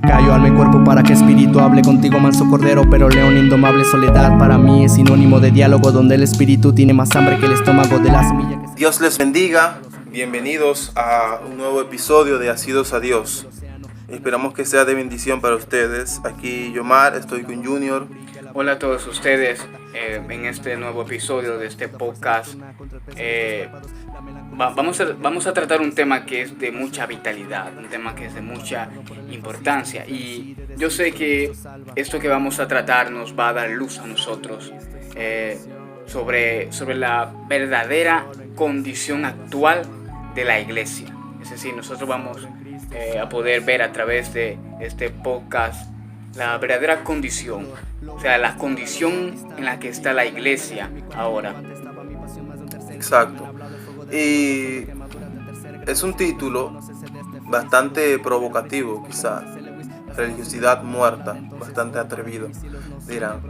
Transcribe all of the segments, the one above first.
callo, alma y cuerpo para que espíritu hable contigo, manso cordero, pero león indomable. Soledad para mí es sinónimo de diálogo, donde el espíritu tiene más hambre que el estómago de la semilla que... Dios les bendiga, bienvenidos a un nuevo episodio de Asidos a Dios. Esperamos que sea de bendición para ustedes. Aquí Yomar, estoy con Junior. Hola a todos ustedes, en este nuevo episodio de este podcast vamos a tratar un tema que es de mucha vitalidad, un tema que es de mucha importancia, y yo sé que esto que vamos a tratar nos va a dar luz a nosotros sobre la verdadera condición actual de la iglesia. Es decir, nosotros vamos a poder ver a través de este podcast la verdadera condición, o sea, la condición en la que está la iglesia ahora. Exacto. Y es un título bastante provocativo, quizás. Religiosidad muerta, bastante atrevido, dirán.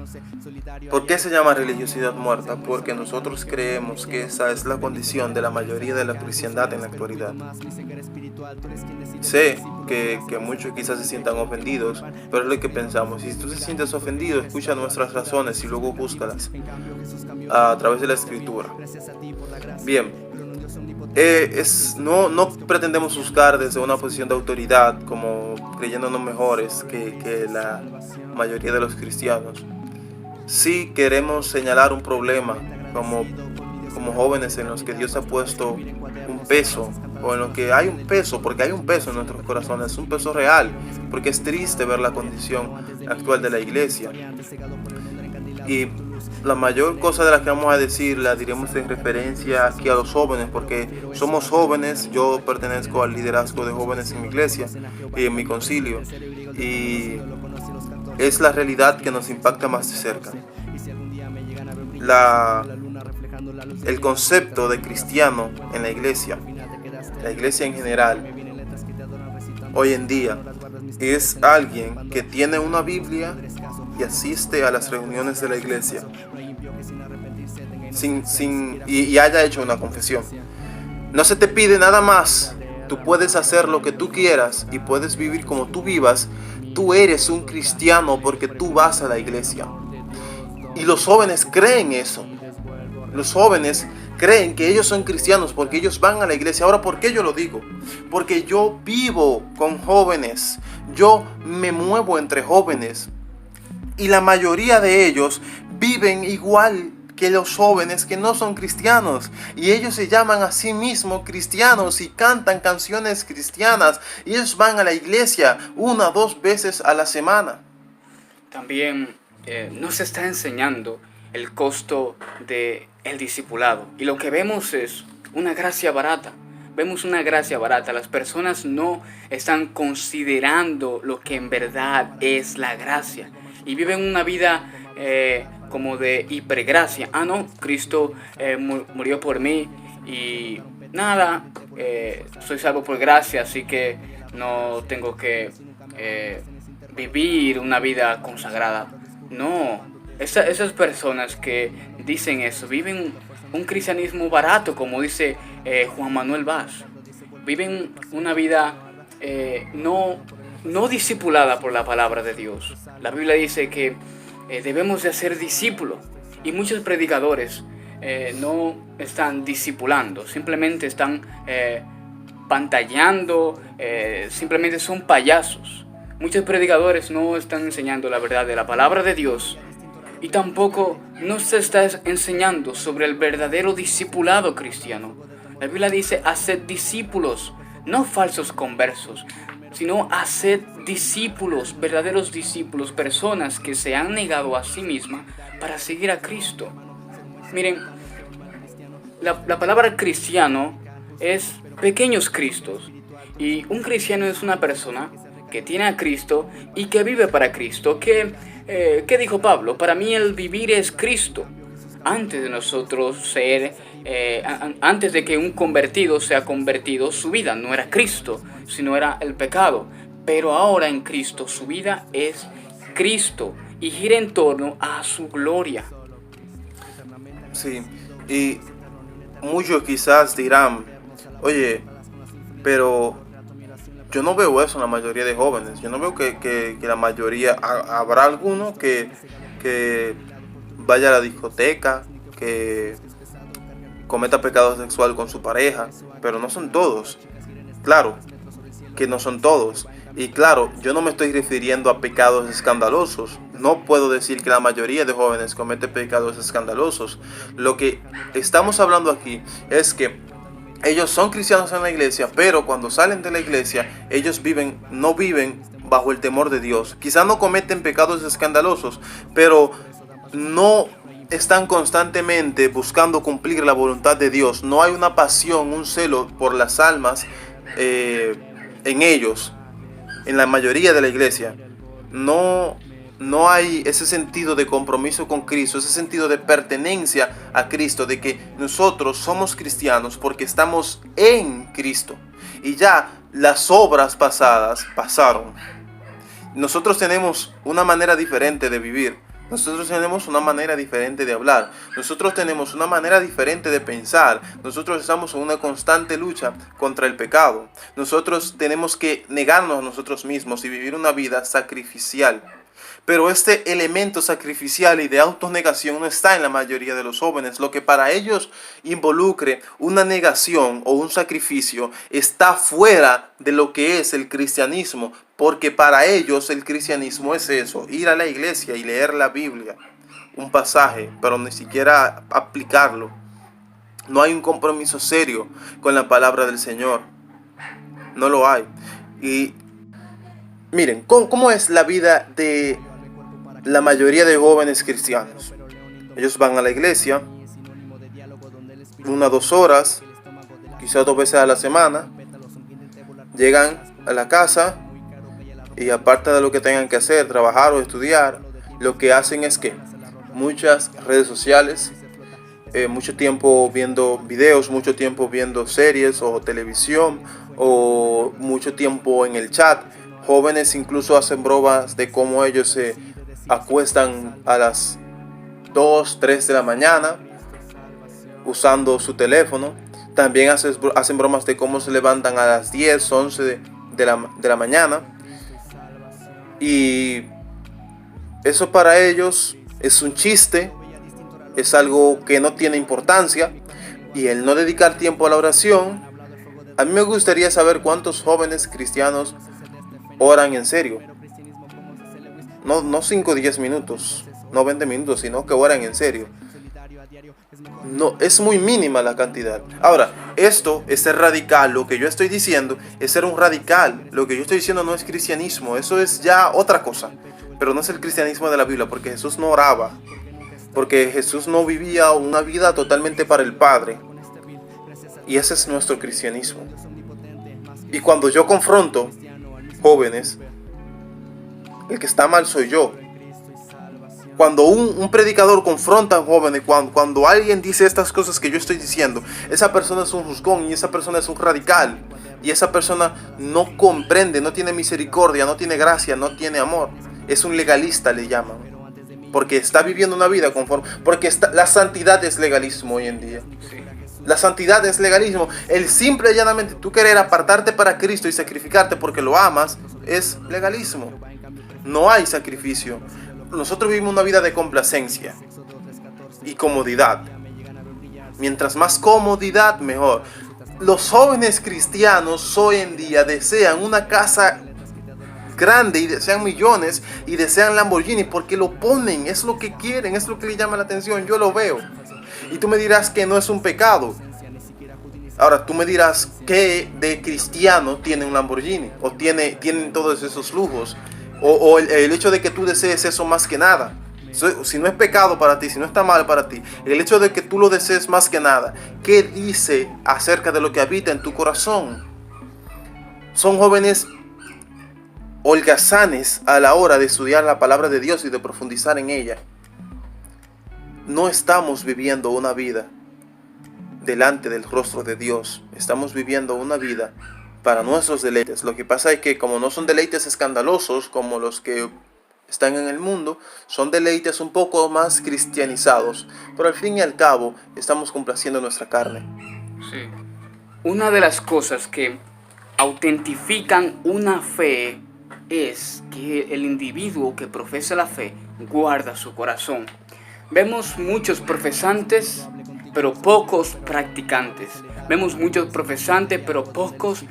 ¿Por qué se llama religiosidad muerta? Porque nosotros creemos que esa es la condición de la mayoría de la cristiandad en la actualidad. Sé que muchos quizás se sientan ofendidos, pero es lo que pensamos. Si tú te sientes ofendido, escucha nuestras razones y luego búscalas a través de la escritura. Bien, no pretendemos buscar desde una posición de autoridad, como creyéndonos mejores que la mayoría de los cristianos. Sí queremos señalar un problema como jóvenes en los que Dios ha puesto un peso, o en lo que hay un peso, porque hay un peso en nuestros corazones, un peso real, porque es triste ver la condición actual de la iglesia. Y la mayor cosa de la que vamos a decir la diremos en referencia aquí a los jóvenes, porque somos jóvenes. Yo pertenezco al liderazgo de jóvenes en mi iglesia y en mi concilio, y es la realidad que nos impacta más de cerca. El concepto de cristiano en la iglesia en general, hoy en día, es alguien que tiene una Biblia y asiste a las reuniones de la iglesia y haya hecho una confesión. No se te pide nada más. Tú puedes hacer lo que tú quieras y puedes vivir como tú vivas. Tú eres un cristiano porque tú vas a la iglesia. Y los jóvenes creen eso. Los jóvenes creen que ellos son cristianos porque ellos van a la iglesia. Ahora, ¿por qué yo lo digo? Porque yo vivo con jóvenes. Yo me muevo entre jóvenes. Y la mayoría de ellos viven igual que los jóvenes que no son cristianos. Y ellos se llaman a sí mismos cristianos y cantan canciones cristianas. Y ellos van a la iglesia 1 o 2 veces a la semana. También nos está enseñando el costo del discipulado. Y lo que vemos es una gracia barata. Vemos una gracia barata. Las personas no están considerando lo que en verdad es la gracia. Y viven una vida como de hipergracia. No, Cristo murió por mí y nada, soy salvo por gracia, así que no tengo que vivir una vida consagrada. No, esas personas que dicen eso viven un cristianismo barato, como dice Juan Manuel Vaz. Viven una vida no discipulada por la palabra de Dios. La Biblia dice que debemos de ser discípulos, y muchos predicadores no están discipulando, simplemente están pantallando, simplemente son payasos. Muchos predicadores no están enseñando la verdad de la palabra de Dios, y tampoco no se está enseñando sobre el verdadero discipulado cristiano. La Biblia dice: haced discípulos, no falsos conversos, sino haced discípulos, verdaderos discípulos, personas que se han negado a sí mismas para seguir a Cristo. Miren, la palabra cristiano es pequeños cristos, y un cristiano es una persona que tiene a Cristo y que vive para Cristo. ¿Qué dijo Pablo? Para mí el vivir es Cristo. Antes de nosotros antes de que un convertido sea convertido, su vida no era Cristo, sino era el pecado. Pero ahora en Cristo su vida es Cristo y gira en torno a su gloria. Sí, y muchos quizás dirán: oye, pero yo no veo eso en la mayoría de jóvenes. Yo no veo que la mayoría, habrá alguno que vaya a la discoteca, que cometa pecado sexual con su pareja, pero no son todos. Claro que no son todos. Y claro, yo no me estoy refiriendo a pecados escandalosos. No puedo decir que la mayoría de jóvenes comete pecados escandalosos. Lo que estamos hablando aquí es que ellos son cristianos en la iglesia, pero cuando salen de la iglesia, ellos no viven bajo el temor de Dios. Quizás no cometen pecados escandalosos, pero no están constantemente buscando cumplir la voluntad de Dios. No hay una pasión, un celo por las almas en ellos. En la mayoría de la iglesia no hay ese sentido de compromiso con Cristo, ese sentido de pertenencia a Cristo, de que nosotros somos cristianos porque estamos en Cristo y ya las obras pasadas pasaron. Nosotros tenemos una manera diferente de vivir. Nosotros tenemos una manera diferente de hablar. Nosotros tenemos una manera diferente de pensar. Nosotros estamos en una constante lucha contra el pecado. Nosotros tenemos que negarnos a nosotros mismos y vivir una vida sacrificial. Pero este elemento sacrificial y de autonegación no está en la mayoría de los jóvenes. Lo que para ellos involucre una negación o un sacrificio está fuera de lo que es el cristianismo. Porque para ellos el cristianismo es eso, ir a la iglesia y leer la Biblia, un pasaje, pero ni siquiera aplicarlo. No hay un compromiso serio con la palabra del Señor. No lo hay. Y miren, ¿cómo es la vida de la mayoría de jóvenes cristianos? Ellos van a la iglesia 1 o 2 horas, quizás 2 veces a la semana, llegan a la casa y aparte de lo que tengan que hacer, trabajar o estudiar, lo que hacen es que muchas redes sociales, mucho tiempo viendo videos, mucho tiempo viendo series o televisión, o mucho tiempo en el chat. Jóvenes incluso hacen bromas de cómo ellos se acuestan a las 2, 3 de la mañana usando su teléfono. También hacen bromas de cómo se levantan a las 10, 11 de la mañana. Y eso para ellos es un chiste, es algo que no tiene importancia. Y el no dedicar tiempo a la oración, a mí me gustaría saber cuántos jóvenes cristianos oran en serio. No 5 o 10 minutos, no 20 minutos, sino que oran en serio. No, es muy mínima la cantidad. Ahora, esto es ser radical. Lo que yo estoy diciendo es ser un radical. Lo que yo estoy diciendo no es cristianismo. Eso es ya otra cosa. Pero no es el cristianismo de la Biblia, porque Jesús no oraba. Porque Jesús no vivía una vida totalmente para el Padre. Y ese es nuestro cristianismo. Y cuando yo confronto jóvenes, el que está mal soy yo. Cuando un predicador confronta a jóvenes, cuando alguien dice estas cosas que yo estoy diciendo, esa persona es un juzgón y esa persona es un radical. Y esa persona no comprende, no tiene misericordia, no tiene gracia, no tiene amor. Es un legalista, le llaman. Porque está viviendo una vida conforme. Porque la santidad es legalismo hoy en día. La santidad es legalismo. El simple y llanamente tú querer apartarte para Cristo y sacrificarte porque lo amas es legalismo. No hay sacrificio. Nosotros vivimos una vida de complacencia y comodidad. Mientras más comodidad, mejor. Los jóvenes cristianos hoy en día desean una casa grande y desean millones y desean Lamborghini porque lo ponen, es lo que quieren, es lo que les llama la atención. Yo lo veo. Y tú me dirás que no es un pecado. Ahora tú me dirás que de cristiano tiene un Lamborghini o tienen todos esos lujos. O el hecho de que tú desees eso más que nada. Si no es pecado para ti, si no está mal para ti, el hecho de que tú lo desees más que nada, ¿qué dice acerca de lo que habita en tu corazón? Son jóvenes holgazanes a la hora de estudiar la palabra de Dios y de profundizar en ella. No estamos viviendo una vida delante del rostro de Dios. Estamos viviendo una vida para nuestros deleites. Lo que pasa es que como no son deleites escandalosos como los que están en el mundo, son deleites un poco más cristianizados, pero al fin y al cabo estamos complaciendo nuestra carne. Sí. Una de las cosas que autentifican una fe es que el individuo que profesa la fe guarda su corazón. Vemos muchos profesantes, pero pocos practicantes. Vemos muchos profesantes, pero pocos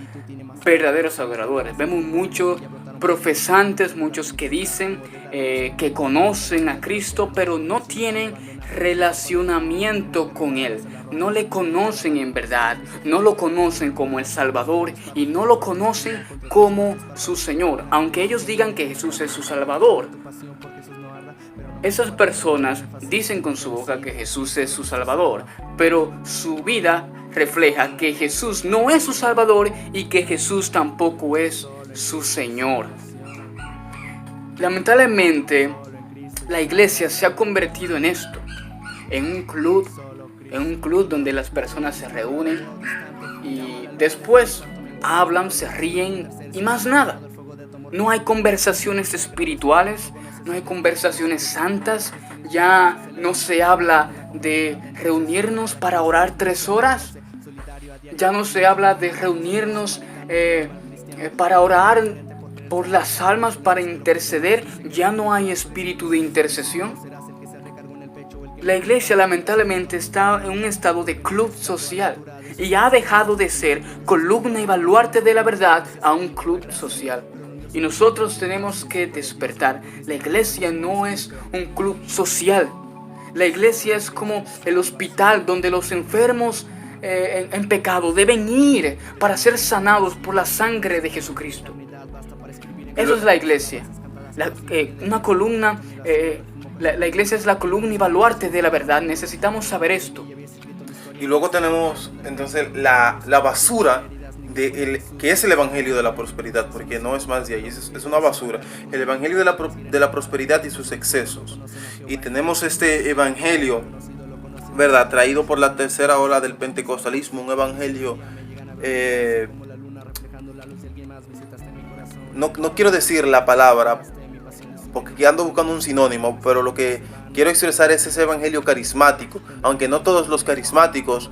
verdaderos adoradores. Vemos muchos profesantes, muchos que dicen que conocen a Cristo, pero no tienen relacionamiento con Él. No le conocen en verdad, no lo conocen como el Salvador y no lo conocen como su Señor, aunque ellos digan que Jesús es su Salvador. Esas personas dicen con su boca que Jesús es su Salvador, pero su vida refleja que Jesús no es su Salvador y que Jesús tampoco es su Señor. Lamentablemente, la iglesia se ha convertido en esto, en un club donde las personas se reúnen y después hablan, se ríen y más nada. No hay conversaciones espirituales, no hay conversaciones santas, ya no se habla de reunirnos para orar 3 horas, ya no se habla de reunirnos para orar por las almas, para interceder, ya no hay espíritu de intercesión. La iglesia lamentablemente está en un estado de club social y ha dejado de ser columna y baluarte de la verdad a un club social. Y nosotros tenemos que despertar. La iglesia no es un club social. La iglesia es como el hospital donde los enfermos en pecado deben ir para ser sanados por la sangre de Jesucristo. Eso es la iglesia. Una columna, la iglesia es la columna y baluarte de la verdad. Necesitamos saber esto. Y luego tenemos entonces la basura que es el evangelio de la prosperidad, porque no es más de ahí, es una basura. El evangelio de la prosperidad y sus excesos. Y tenemos este evangelio, ¿verdad?, traído por la tercera ola del pentecostalismo, un evangelio no quiero decir la palabra porque ando buscando un sinónimo, pero lo que quiero expresar es ese evangelio carismático, aunque no todos los carismáticos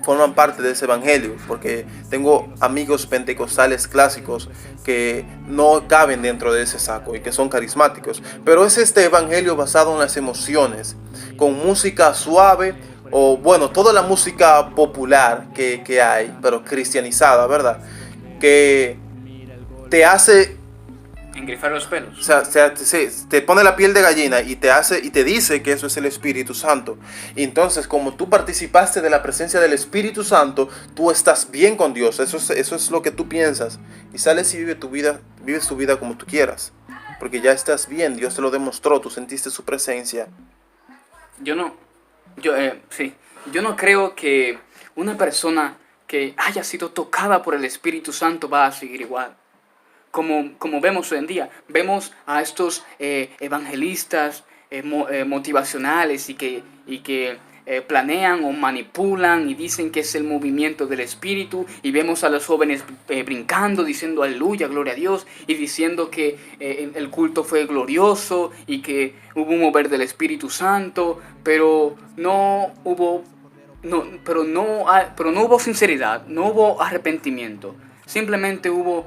forman parte de ese evangelio, porque tengo amigos pentecostales clásicos que no caben dentro de ese saco y que son carismáticos, pero es este evangelio basado en las emociones, con música suave, o bueno, toda la música popular que hay, pero cristianizada, ¿verdad?, que te hace engrifar los pelos. O sea, te pone la piel de gallina y te dice que eso es el Espíritu Santo. Y entonces, como tú participaste de la presencia del Espíritu Santo, tú estás bien con Dios. Eso es lo que tú piensas. Y sales y vives tu vida como tú quieras. Porque ya estás bien, Dios te lo demostró, tú sentiste su presencia. Yo no creo que una persona que haya sido tocada por el Espíritu Santo va a seguir igual. Como vemos hoy en día, vemos a estos evangelistas motivacionales y que planean o manipulan y dicen que es el movimiento del Espíritu, y vemos a los jóvenes brincando, diciendo aleluya, gloria a Dios, y diciendo que el culto fue glorioso y que hubo un mover del Espíritu Santo, pero no hubo sinceridad, no hubo arrepentimiento. Simplemente hubo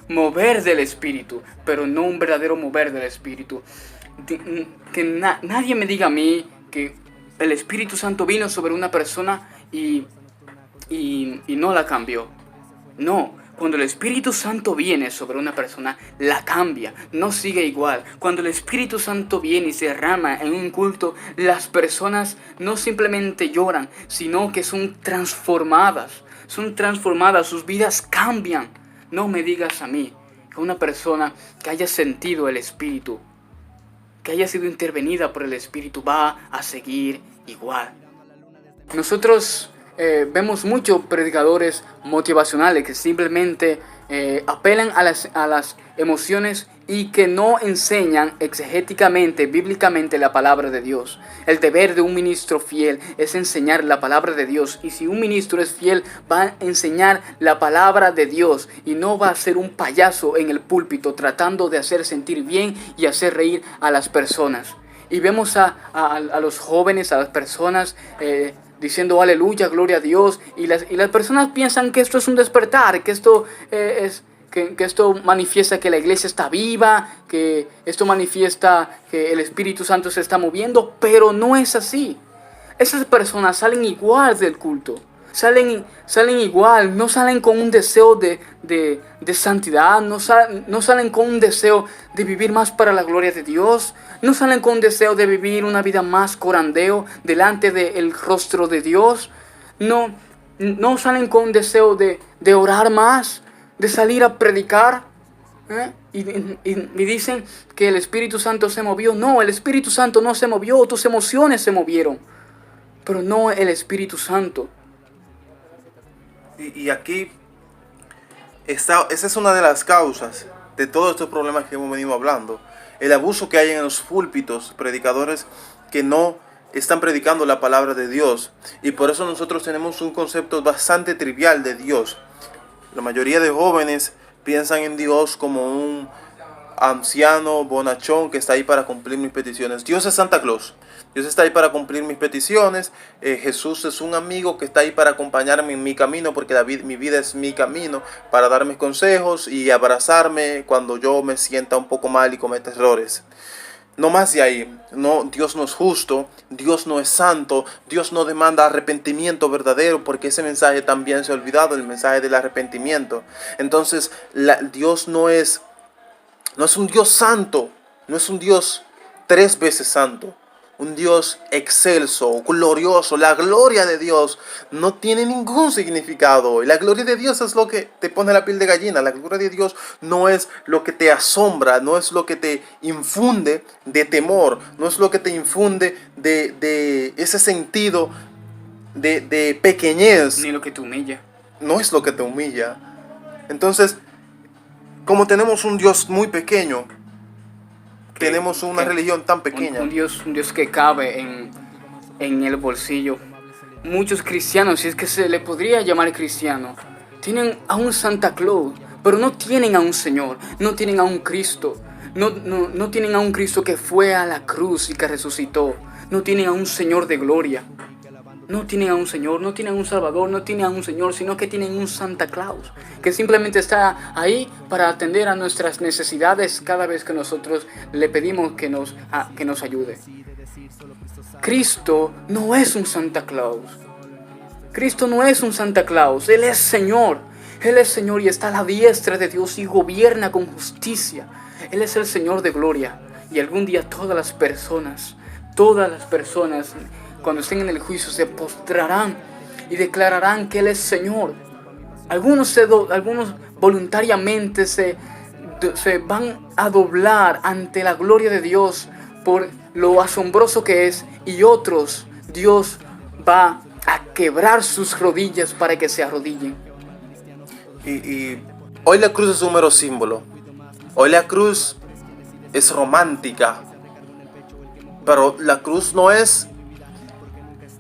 mover del Espíritu, pero no un verdadero mover del Espíritu. Nadie me diga a mí que el Espíritu Santo vino sobre una persona y no la cambió. No, cuando el Espíritu Santo viene sobre una persona, la cambia, no sigue igual. Cuando el Espíritu Santo viene y se derrama en un culto, las personas no simplemente lloran, sino que son transformadas, sus vidas cambian. No me digas a mí que una persona que haya sentido el Espíritu, que haya sido intervenida por el Espíritu, va a seguir igual. Nosotros vemos muchos predicadores motivacionales que simplemente apelan a las emociones y que no enseñan exegéticamente, bíblicamente la palabra de Dios. El deber de un ministro fiel es enseñar la palabra de Dios, y si un ministro es fiel va a enseñar la palabra de Dios y no va a ser un payaso en el púlpito tratando de hacer sentir bien y hacer reír a las personas. Y vemos a los jóvenes, a las personas diciendo aleluya, gloria a Dios, y las personas piensan que esto es un despertar, que esto que esto manifiesta que la iglesia está viva, que esto manifiesta que el Espíritu Santo se está moviendo, pero no es así. Esas personas salen igual del culto, salen igual, no salen con un deseo de santidad, no salen con un deseo de vivir más para la gloria de Dios, no salen con un deseo de vivir una vida más corandeo delante del rostro de Dios, no salen con un deseo de orar más, de salir a predicar, y dicen que el Espíritu Santo se movió. No, el Espíritu Santo no se movió, tus emociones se movieron, pero no el Espíritu Santo. Y aquí esa es una de las causas de todos estos problemas que hemos venido hablando. El abuso que hay en los púlpitos, predicadores que no están predicando la palabra de Dios. Y por eso nosotros tenemos un concepto bastante trivial de Dios. La mayoría de jóvenes piensan en Dios como un anciano bonachón que está ahí para cumplir mis peticiones. Dios es Santa Claus. Dios está ahí para cumplir mis peticiones. Jesús es un amigo que está ahí para acompañarme en mi camino, porque mi vida es mi camino, para darme consejos y abrazarme cuando yo me sienta un poco mal y cometa errores. No más de ahí. No, Dios no es justo, Dios no es santo, Dios no demanda arrepentimiento verdadero, porque ese mensaje también se ha olvidado, el mensaje del arrepentimiento. Entonces, Dios no es un Dios santo, no es un Dios 3 veces santo, un Dios excelso, glorioso. La gloria de Dios no tiene ningún significado. La gloria de Dios es lo que te pone la piel de gallina. La gloria de Dios no es lo que te asombra, no es lo que te infunde de temor, no es lo que te infunde de ese sentido de pequeñez. Ni lo que te humilla. No es lo que te humilla. Entonces, como tenemos un Dios muy pequeño, tenemos una religión tan pequeña. Un Dios que cabe en el bolsillo. Muchos cristianos, si es que se le podría llamar cristiano, tienen a un Santa Claus, pero no tienen a un Señor, no tienen a un Cristo, no tienen a un Cristo que fue a la cruz y que resucitó, no tienen a un Señor de gloria. No tienen a un Señor, no tienen a un Salvador, no tienen a un Señor, sino que tienen un Santa Claus, que simplemente está ahí para atender a nuestras necesidades cada vez que nosotros le pedimos que nos ayude. Cristo no es un Santa Claus. Cristo no es un Santa Claus, Él es Señor. Él es Señor y está a la diestra de Dios y gobierna con justicia. Él es el Señor de gloria. Y algún día todas las personas, cuando estén en el juicio, se postrarán y declararán que Él es Señor. Algunos voluntariamente se van a doblar ante la gloria de Dios por lo asombroso que es, y otros Dios va a quebrar sus rodillas para que se arrodillen. Y hoy la cruz es un mero símbolo. Hoy la cruz es romántica. Pero la cruz no es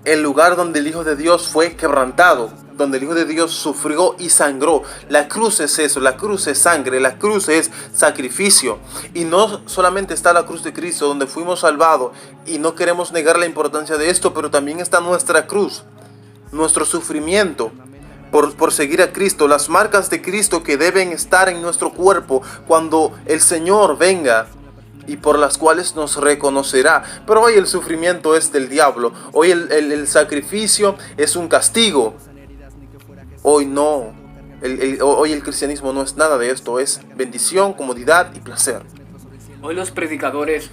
el lugar donde el Hijo de Dios fue quebrantado, donde el Hijo de Dios sufrió y sangró. La cruz es eso, la cruz es sangre, la cruz es sacrificio. Y no solamente está la cruz de Cristo, donde fuimos salvados, y no queremos negar la importancia de esto, pero también está nuestra cruz, nuestro sufrimiento por seguir a Cristo, las marcas de Cristo que deben estar en nuestro cuerpo cuando el Señor venga, y por las cuales nos reconocerá. Pero hoy el sufrimiento es del diablo. Hoy el sacrificio es un castigo. Hoy no. Hoy el cristianismo no es nada de esto. Es bendición, comodidad y placer. Hoy los predicadores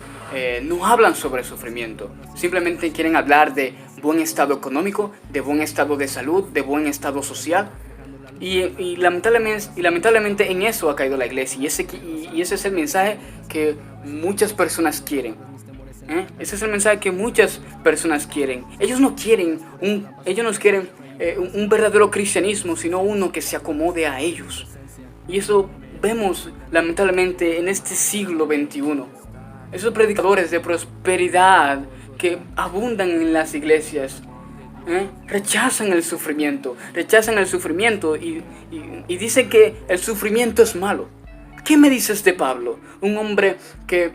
no hablan sobre sufrimiento. Simplemente quieren hablar de buen estado económico, de buen estado de salud, de buen estado social. Y lamentablemente en eso ha caído la iglesia. Y ese es el mensaje que muchas personas quieren. Ese es el mensaje que muchas personas quieren. Ellos no quieren un verdadero cristianismo, sino uno que se acomode a ellos. Y eso vemos lamentablemente en este siglo XXI. Esos predicadores de prosperidad que abundan en las iglesias rechazan el sufrimiento y dicen que el sufrimiento es malo. ¿Qué me dices de Pablo? Un hombre que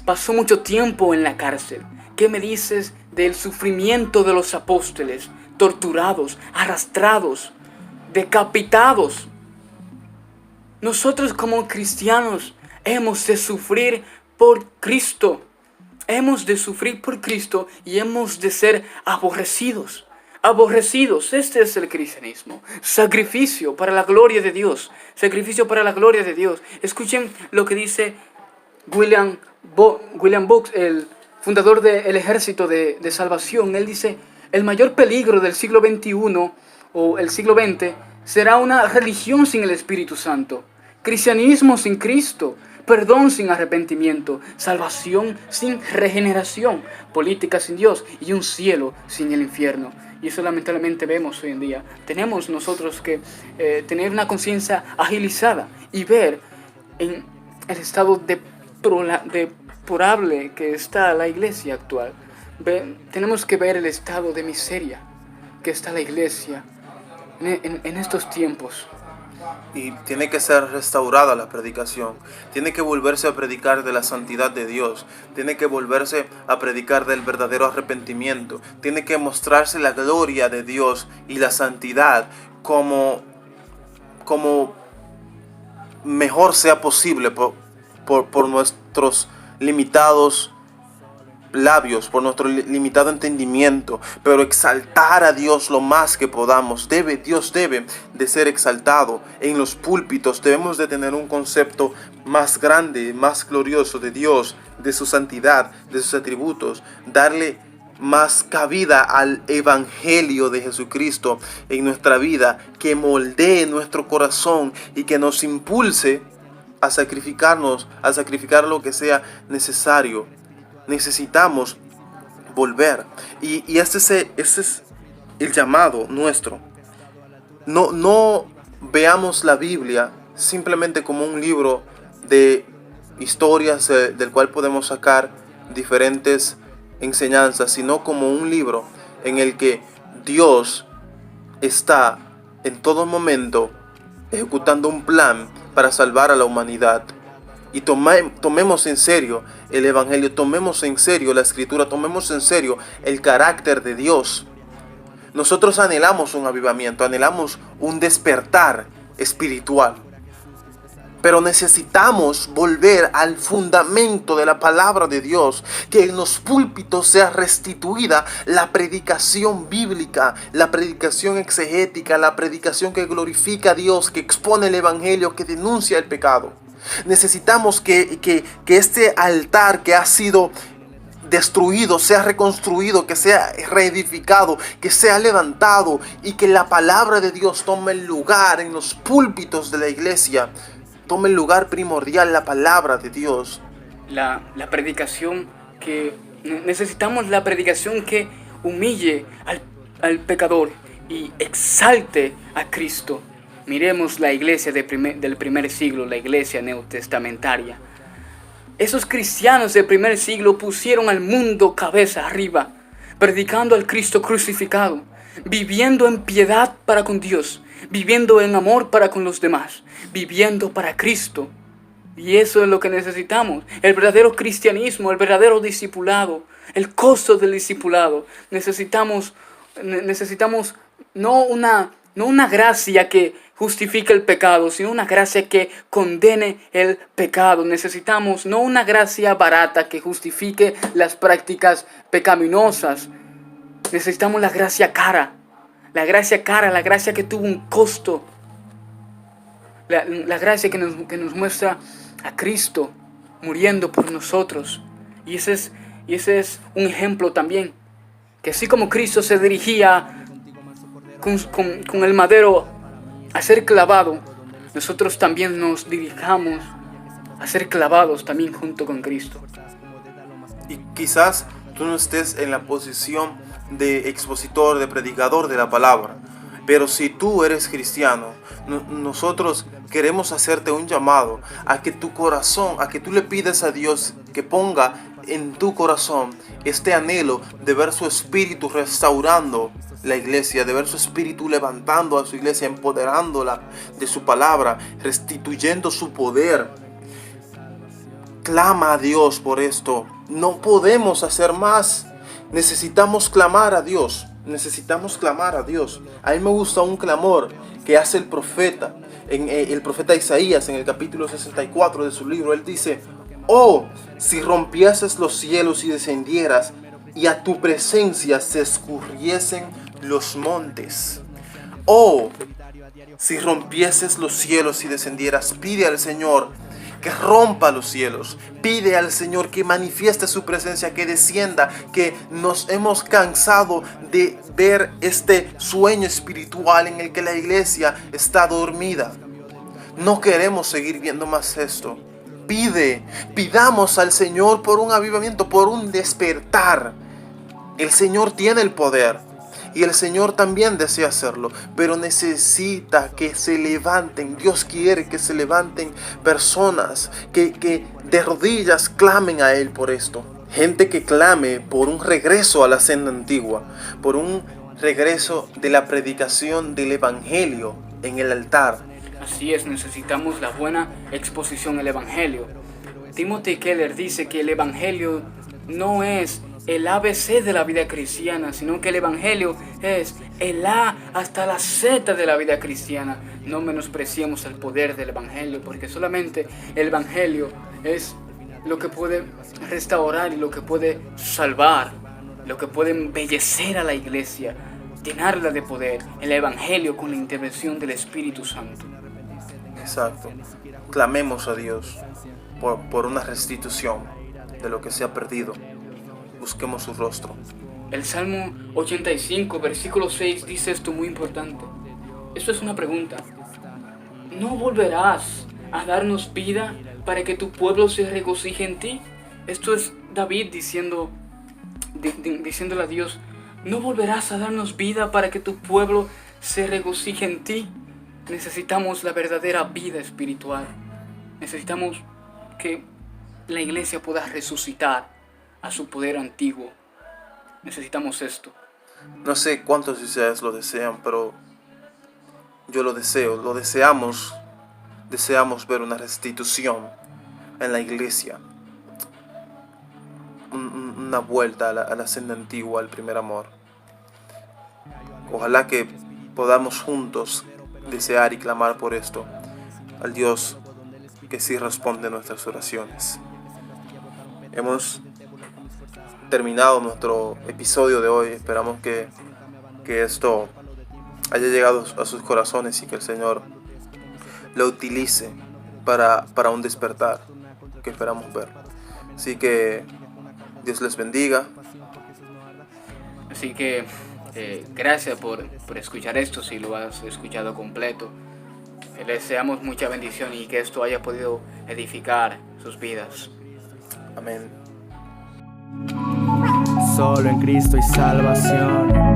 pasó mucho tiempo en la cárcel. ¿Qué me dices del sufrimiento de los apóstoles, torturados, arrastrados, decapitados. Nosotros como cristianos hemos de sufrir por Cristo. Hemos de sufrir por Cristo y hemos de ser aborrecidos. Aborrecidos, este es el cristianismo. Sacrificio para la gloria de Dios. Sacrificio para la gloria de Dios. Escuchen lo que dice William Booth, el fundador del Ejército de Salvación. Él dice: el mayor peligro del siglo XXI o el siglo XX será una religión sin el Espíritu Santo, cristianismo sin Cristo, perdón sin arrepentimiento, salvación sin regeneración, política sin Dios y un cielo sin el infierno. Y eso lamentablemente vemos hoy en día. Tenemos nosotros que tener una conciencia agilizada y ver en el estado deplorable que está la iglesia actual. Tenemos que ver el estado de miseria que está la iglesia en estos tiempos. Y tiene que ser restaurada la predicación. Tiene que volverse a predicar de la santidad de Dios. Tiene que volverse a predicar del verdadero arrepentimiento. Tiene que mostrarse la gloria de Dios y la santidad como mejor sea posible por nuestros limitados labios, por nuestro limitado entendimiento, pero exaltar a Dios lo más que podamos. Dios debe de ser exaltado. En los púlpitos debemos de tener un concepto más grande, más glorioso de Dios, de su santidad, de sus atributos, darle más cabida al evangelio de Jesucristo en nuestra vida, que moldee nuestro corazón y que nos impulse a sacrificar lo que sea necesario. Necesitamos volver. Y ese es el llamado nuestro. No veamos la Biblia simplemente como un libro de historias del cual podemos sacar diferentes enseñanzas, sino como un libro en el que Dios está en todo momento ejecutando un plan para salvar a la humanidad. Y tomemos en serio el Evangelio, tomemos en serio la Escritura, tomemos en serio el carácter de Dios. Nosotros anhelamos un avivamiento, anhelamos un despertar espiritual. Pero necesitamos volver al fundamento de la palabra de Dios, que en los púlpitos sea restituida la predicación bíblica, la predicación exegética, la predicación que glorifica a Dios, que expone el Evangelio, que denuncia el pecado. Necesitamos que este altar que ha sido destruido sea reconstruido, que sea reedificado, que sea levantado y que la palabra de Dios tome el lugar en los púlpitos de la iglesia. Tome el lugar primordial, la palabra de Dios. La predicación que necesitamos, la predicación que humille al pecador y exalte a Cristo. Miremos la iglesia del primer siglo, la iglesia neotestamentaria. Esos cristianos del primer siglo pusieron al mundo cabeza arriba, predicando al Cristo crucificado, viviendo en piedad para con Dios, viviendo en amor para con los demás, viviendo para Cristo. Y eso es lo que necesitamos, el verdadero cristianismo, el verdadero discipulado, el costo del discipulado. Necesitamos no una gracia que justifique el pecado, sino una gracia que condene el pecado. Necesitamos no una gracia barata que justifique las prácticas pecaminosas. Necesitamos la gracia cara, la gracia que tuvo un costo. La gracia que nos muestra a Cristo muriendo por nosotros. Y ese es un ejemplo también, que así como Cristo se dirigía con el madero a ser clavado, nosotros también nos dirijamos a ser clavados también junto con Cristo. Y quizás tú no estés en la posición de expositor, de predicador de la palabra, pero si tú eres cristiano, nosotros queremos hacerte un llamado a que tu corazón, a que tú le pides a Dios que ponga en tu corazón este anhelo de ver su espíritu restaurando la iglesia, de ver su espíritu levantando a su iglesia, empoderándola de su palabra, restituyendo su poder. Clama a Dios por esto. No podemos hacer más. Necesitamos clamar a Dios. necesitamos clamar a Dios. A mí me gusta un clamor que hace el profeta, el profeta Isaías en el capítulo 64 de su libro. Él dice: oh, si rompieses los cielos y descendieras, y a tu presencia se escurriesen los montes. Oh, si rompieses los cielos y descendieras. Pide al Señor que rompa los cielos. Pide al Señor que manifieste su presencia, que descienda, que nos hemos cansado de ver este sueño espiritual en el que la iglesia está dormida. No queremos seguir viendo más esto. Pidamos al Señor por un avivamiento, por un despertar. El Señor tiene el poder y el Señor también desea hacerlo, pero necesita que se levanten. Dios quiere que se levanten personas que de rodillas clamen a Él por esto. Gente que clame por un regreso a la senda antigua, por un regreso de la predicación del Evangelio en el altar. Así es, necesitamos la buena exposición del Evangelio. Timothy Keller dice que el Evangelio no es el ABC de la vida cristiana, sino que el Evangelio es el A hasta la Z de la vida cristiana. No menospreciemos el poder del Evangelio, porque solamente el Evangelio es lo que puede restaurar y lo que puede salvar, lo que puede embellecer a la iglesia, llenarla de poder, el Evangelio con la intervención del Espíritu Santo. Exacto. Clamemos a Dios por una restitución de lo que se ha perdido. Busquemos su rostro. El Salmo 85, versículo 6 dice esto muy importante. Esto es una pregunta. ¿No volverás a darnos vida para que tu pueblo se regocije en ti? Esto es David diciéndole a Dios: ¿no volverás a darnos vida para que tu pueblo se regocije en ti? Necesitamos la verdadera vida espiritual. Necesitamos que la iglesia pueda resucitar a su poder antiguo. Necesitamos esto. No sé cuántos de ustedes lo desean, pero yo lo deseo, lo deseamos. Deseamos ver una restitución en la iglesia. Una vuelta a la senda antigua, al primer amor. Ojalá que podamos juntos desear y clamar por esto al Dios que sí responde nuestras oraciones. Hemos terminado nuestro episodio de hoy. Esperamos que esto haya llegado a sus corazones y que el Señor lo utilice para un despertar que esperamos ver. Así que Dios les bendiga. Así que gracias por escuchar esto, si lo has escuchado completo. Les deseamos mucha bendición y que esto haya podido edificar sus vidas. Amén. Solo en Cristo hay salvación.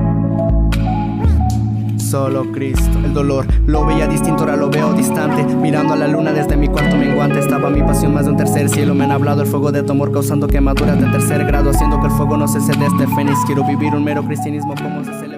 Solo Cristo. El dolor lo veía distinto, ahora lo veo distante. Mirando a la luna desde mi cuarto menguante. Estaba mi pasión más de un tercer cielo. Me han hablado el fuego de tu amor causando quemaduras de tercer grado, haciendo que el fuego no cese de este fénix. Quiero vivir un mero cristianismo como se celebra.